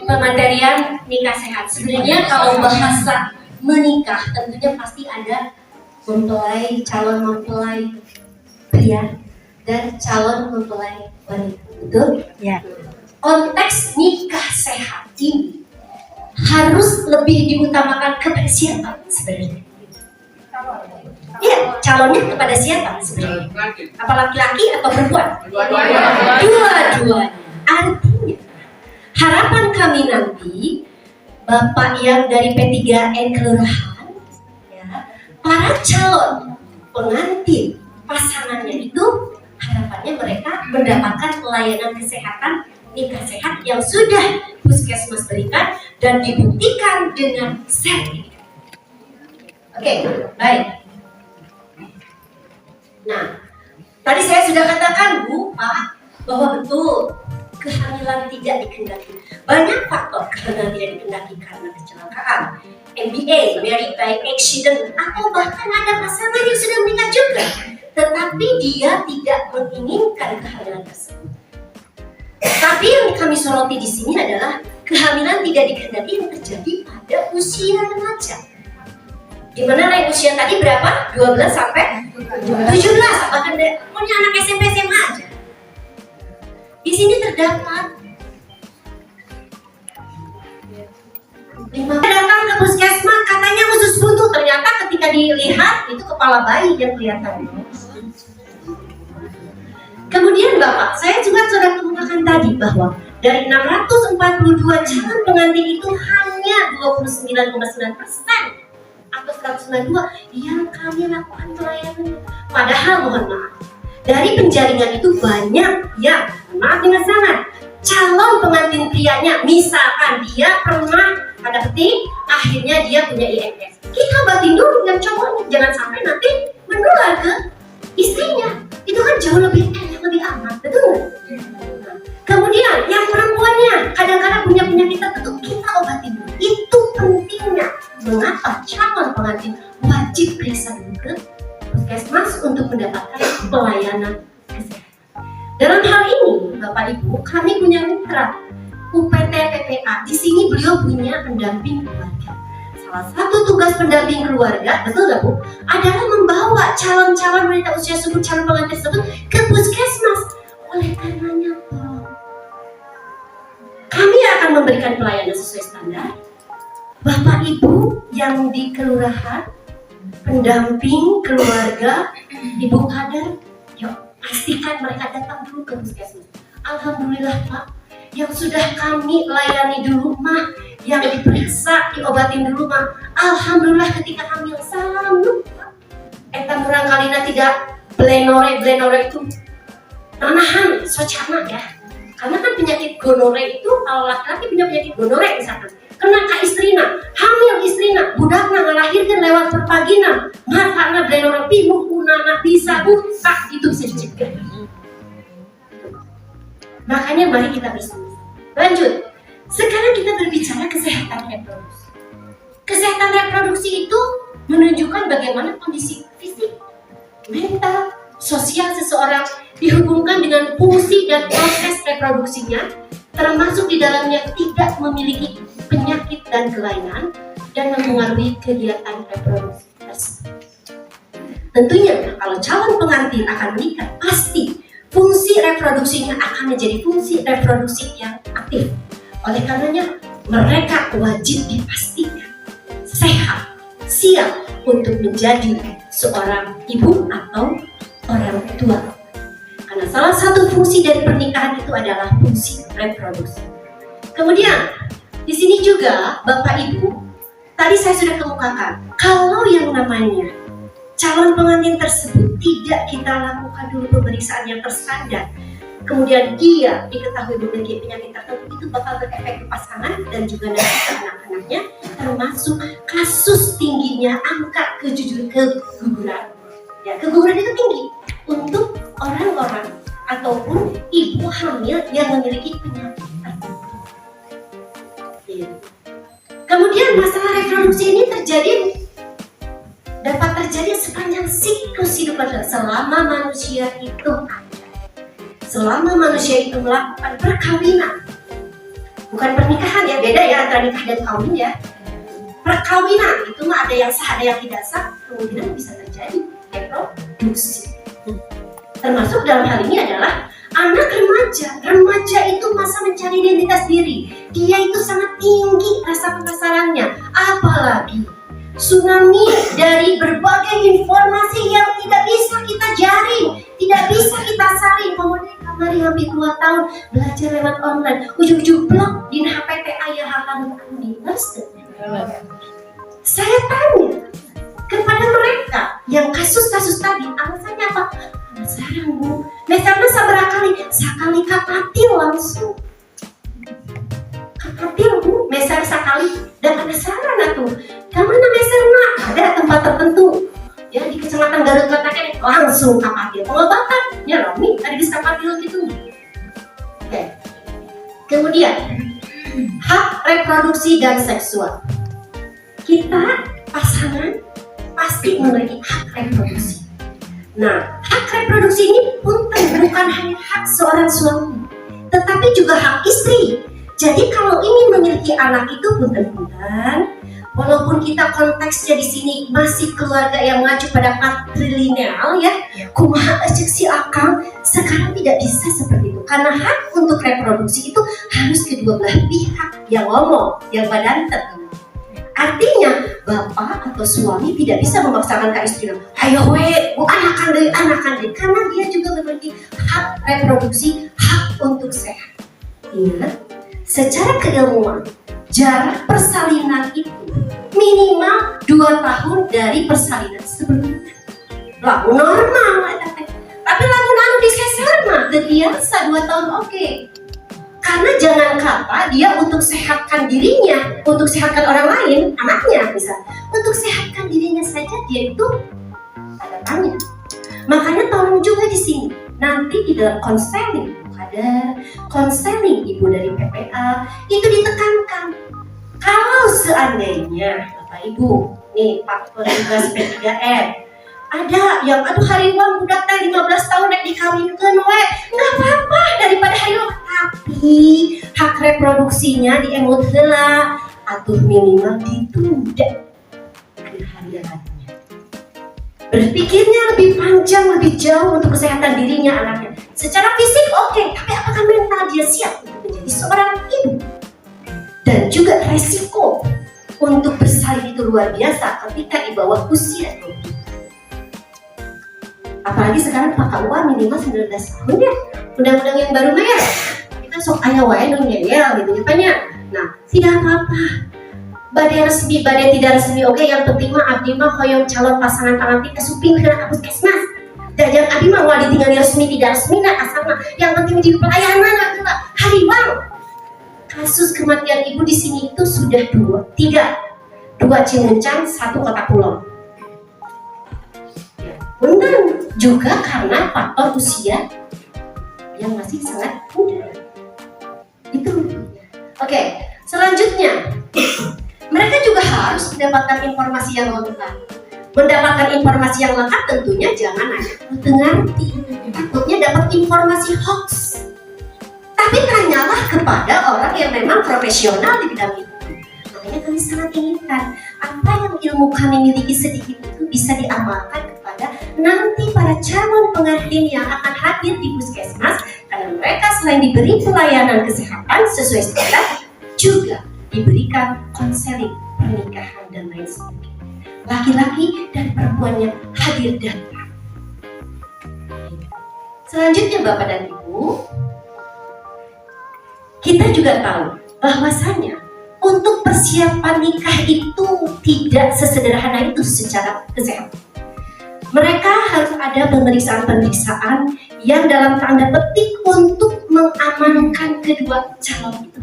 pematerian nikah sehat. Sebenarnya kalau bahasa menikah tentunya pasti ada mempelai, calon mempelai pria dan calon mempelai wanita, betul? Ya. Konteks nikah sehat ini harus lebih diutamakan kepada siapa sebenarnya? Iya, calonnya kepada siapa sebenarnya? Apa laki-laki atau perempuan? Dua-duanya. Artinya harapan kami nanti Bapak yang dari P3N Kelurahan, ya, para calon pengantin pasangannya itu harapannya mereka mendapatkan pelayanan kesehatan nikah sehat yang sudah Puskesmas berikan dan dibuktikan dengan sertifikat. Oke, baik. Nah, tadi saya sudah katakan Bu, Pak, bahwa betul kehamilan tidak dikehendaki. Banyak faktor kehamilan tidak dikehendaki karena kecelakaan, MBA, married by accident, atau bahkan ada pasangan yang sudah menikah juga, tetapi dia tidak menginginkan kehamilan tersebut. Tapi yang kami soroti di sini adalah kehamilan tidak dikehendaki yang terjadi pada usia remaja. Di mana naik usia tadi berapa? 12 sampai 17, bahkan punya anak SMP SMA aja. Di sini terdapat 5 datang ke puskesmas katanya usus buntu, ternyata ketika dilihat itu kepala bayi yang kelihatan. Kemudian Bapak, saya juga sudah kemukakan tadi bahwa dari 642 calon pengantin itu hanya 29,9% atau 192 yang kami lakukan pelayanan. Padahal mohon maaf, dari penjaringan itu banyak yang, maaf dengan sangat, calon pengantin prianya, misalkan dia pernah pada petik, akhirnya dia punya IMS. Kita batin dulu dengan cowoknya, jangan sampai nanti menular ke istrinya. Itu kan jauh lebih enak, lebih aman, betul? Kemudian yang perempuannya kadang-kadang punya penyakit tertentu, kita obatin dulu. Itu pentingnya. Mengapa calon pengantin wajib periksa dulu ke puskesmas untuk mendapatkan pelayanan kesehatan. Dalam hal ini, Bapak Ibu, kami punya mitra UPT PPA. Di sini beliau punya pendamping keluarga. Salah satu tugas pendamping keluarga, betul nggak Bu, adalah membawa calon-calon wanita usia subur, calon pengantin tersebut ke puskesmas. Oleh karenanya, kami akan memberikan pelayanan sesuai standar. Bapak Ibu yang di kelurahan, pendamping keluarga, Ibu kader, yuk pastikan mereka datang dulu ke puskesmas. Alhamdulillah Pak, yang sudah kami layani di rumah, yang diperiksa, diobatin di rumah, alhamdulillah ketika hamil salam lupa. Eta murang kalina tidak blenore itu nahan socana ya. Karena kan penyakit gonore itu, kalau laki-laki punya penyakit gonore misalkan, kena ke istrina, hamil istrina, budakna ngelahirkan lewat perpagina, karena blenore pimuh, unana bisa buka, itu bisa dicegah. Makanya mari kita bersama. Lanjut, sekarang kita berbicara kesehatan reproduksi. Kesehatan reproduksi itu menunjukkan bagaimana kondisi fisik, mental, sosial seseorang dihubungkan dengan fungsi dan proses reproduksinya, termasuk di dalamnya tidak memiliki penyakit dan kelainan dan mempengaruhi kegiatan reproduksi tersebut. Tentunya kalau calon pengantin akan menikah, pasti fungsi reproduksinya akan menjadi fungsi reproduksi yang aktif. Oleh karenanya mereka wajib dipastikan sehat, siap untuk menjadi seorang ibu atau orang tua. Karena salah satu fungsi dari pernikahan itu adalah fungsi reproduksi. Kemudian di sini juga Bapak Ibu, tadi saya sudah kemukakan, kalau yang namanya calon pengantin tersebut tidak kita lakukan dulu pemeriksaan yang terstandar, kemudian dia diketahui memiliki penyakit tertentu, itu bakal berefek ke pasangan dan juga nanti ke anak-anaknya, termasuk kasus tingginya angka keguguran. Ya, keguguran itu tinggi untuk orang-orang ataupun ibu hamil yang memiliki penyakit tertentu. Ya. Kemudian masalah reproduksi ini dapat terjadi sepanjang siklus hidup selama manusia itu ada. Selama manusia itu melakukan perkawinan, Bukan pernikahan ya, beda ya antara nikah dan kawin ya. Perkawinan itu mah ada yang sah, ada yang tidak sah, kemungkinan bisa terjadi reproduksi. Termasuk dalam hal ini adalah anak remaja. Remaja itu masa mencari identitas diri. Dia itu sangat tinggi rasa penasarannya. Apalagi tsunami dari berbagai informasi yang tidak bisa kita jaring, tidak bisa kita saring. Kemudian kemarin hampir 2 tahun belajar lewat online, ujung-ujung blok di HPT ayah halan Saya tanya kepada mereka yang kasus-kasus tadi, alasannya apa? Penasaran Bu, misalnya sekali kapatil langsung kapatil Bu, misal sekali dan penasaran atuh kemana misalnya ada tempat tertentu ya di kecamatan Garut Kota langsung kapatil pengobatan nyalami tadi bisa kapatil gitu. Oke. Kemudian hak reproduksi dan seksual, kita pasangan pasti memiliki hak reproduksi. Nah, hak reproduksi ini bukan hanya hak seorang suami, tetapi juga hak istri. Jadi kalau ingin memiliki anak itu punten-punten, walaupun kita konteksnya di sini masih keluarga yang mengacu pada patrilineal ya, kumaha cek si akang, sekarang tidak bisa seperti itu. Karena hak untuk reproduksi itu harus kedua belah pihak yang ngomong, yang badan tertentu. Artinya bapak atau suami tidak bisa memaksakan ke istrinya, ayo anakan deh, karena dia juga memiliki hak reproduksi, hak untuk sehat. Ingat, secara keilmuan jarak persalinan itu minimal 2 tahun dari persalinan sebelumnya. Lalu normal, tapi lamun anu disesar mah biasa 2 tahun oke. Karena jangan kata dia untuk sehatkan dirinya, untuk sehatkan orang lain, anaknya bisa. Untuk sehatkan dirinya saja dia itu ada tanya. Makanya tolong juga di sini nanti di dalam konseling ada konseling ibu dari PPA itu ditekankan. Kalau seandainya Bapak Ibu, nih Pak Petugas P3R ada yang hariwan budak teh 15 tahun nek dikawinkeun we, enggak apa-apa daripada hariwan, tapi hak reproduksinya diemut heula atuh minimal ditunda hari-harinya. Berpikirnya lebih panjang, lebih jauh untuk kesehatan dirinya anaknya. Secara fisik oke, tapi apakah mental dia siap untuk menjadi seorang ibu? Dan juga resiko untuk bersalin itu luar biasa ketika di bawah usia 20. Apalagi sekarang Pak KUA minimal 19 tahun ya, undang-undang yang baru mah ya kita sok aya wae nu ngeyel gitu katanya. Nah, tidak apa-apa, badai resmi, badai tidak resmi oke, yang penting mah abdi mah hoyong calon pasangan pangantin kesuping kena ke puskesmas. Dajang abdi mah wali tinggal resmi tidak resmi nah asal mah yang penting di pelayanan lah hariwang. Kasus kematian ibu di sini itu sudah 2 Cimuncang, 1 Kota Kulon. Benar, juga karena faktor usia yang masih sangat muda. Itu. Oke, selanjutnya mereka juga harus mendapatkan informasi yang lengkap. Mendapatkan informasi yang lengkap tentunya jangan hanya ngerti, takutnya dapat informasi hoax. Tapi tanyalah kepada orang yang memang profesional di bidang itu. Makanya kami sangat inginkan apa yang ilmu kami miliki sedikit itu bisa diamalkan kepada nanti para calon pengantin yang akan hadir di puskesmas, karena mereka selain diberi pelayanan kesehatan sesuai standar, juga diberikan konseling pernikahan dan lain sebagainya. Laki-laki dan perempuannya hadir datang. Selanjutnya Bapak dan Ibu, kita juga tahu bahwasannya untuk persiapan nikah itu tidak sesederhana itu secara kesehatan. Mereka harus ada pemeriksaan-pemeriksaan yang dalam tanda petik untuk mengamankan kedua calon itu.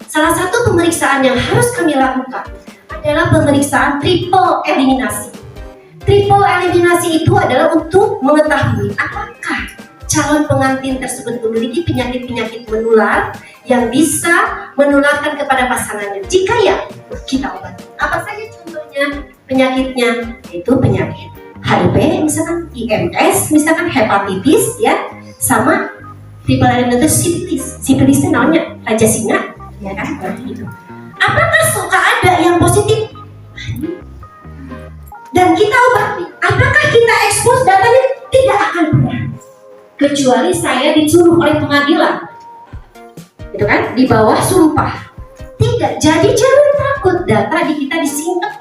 Salah satu pemeriksaan yang harus kami lakukan adalah pemeriksaan triple eliminasi. Triple eliminasi itu adalah untuk mengetahui apakah calon pengantin tersebut memiliki penyakit-penyakit menular yang bisa menularkan kepada pasangannya. Jika ya, kita obati. Apa saja contohnya penyakitnya? Itu penyakit HIV, misalkan IMS, misalkan hepatitis, ya, sama triple eliminasi sipilis. Sipilisnya namanya raja singa, ya kan? Gitu. Apakah suka ada yang positif? Dan kita obati. Apakah kita expose datanya? Tidak akan pernah. Kecuali saya disuruh oleh pengadilan, gitu kan? Di bawah sumpah. Tidak. Jadi jangan takut data di kita disimpan.